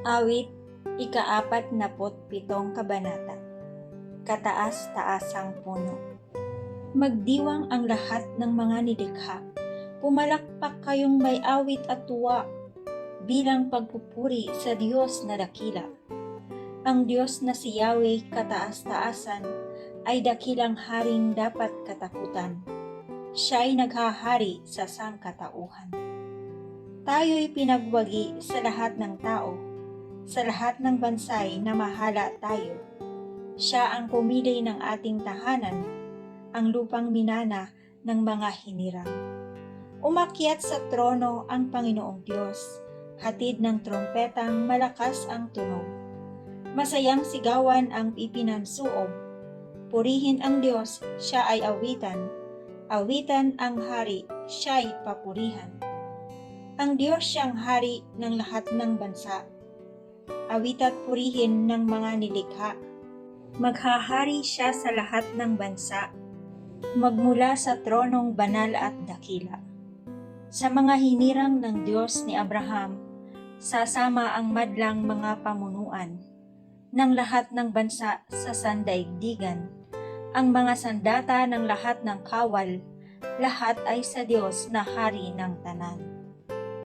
Awit, ika-47 kabanata. Kataas-taasang puno. Magdiwang ang lahat ng mga nilikha. Pumalakpak kayong may awit at tuwa bilang pagpupuri sa Diyos na dakila. Ang Diyos na si Yahweh kataas-taasan ay dakilang haring dapat katakutan. Siya'y naghahari sa sangkatauhan. Tayo'y pinagwagi sa lahat ng tao. Sa lahat ng bansay na mahala tayo. Siya ang pumili ng ating tahanan, ang lupang minana ng mga hinirang. Umakyat sa trono ang Panginoong Diyos, hatid ng trompetang malakas ang tunog. Masayang sigawan ang ipinansuog. Purihin ang Diyos, siya ay awitan. Awitan ang hari, siya'y papurihan. Ang Diyos siyang hari ng lahat ng bansa. Awit at purihin ng mga nilikha. Maghahari siya sa lahat ng bansa, magmula sa tronong banal at dakila. Sa mga hinirang ng Diyos ni Abraham, sasama ang madlang mga pamunuan ng lahat ng bansa sa sandaigdigan. Ang mga sandata ng lahat ng kawal, lahat ay sa Diyos na hari ng tanan.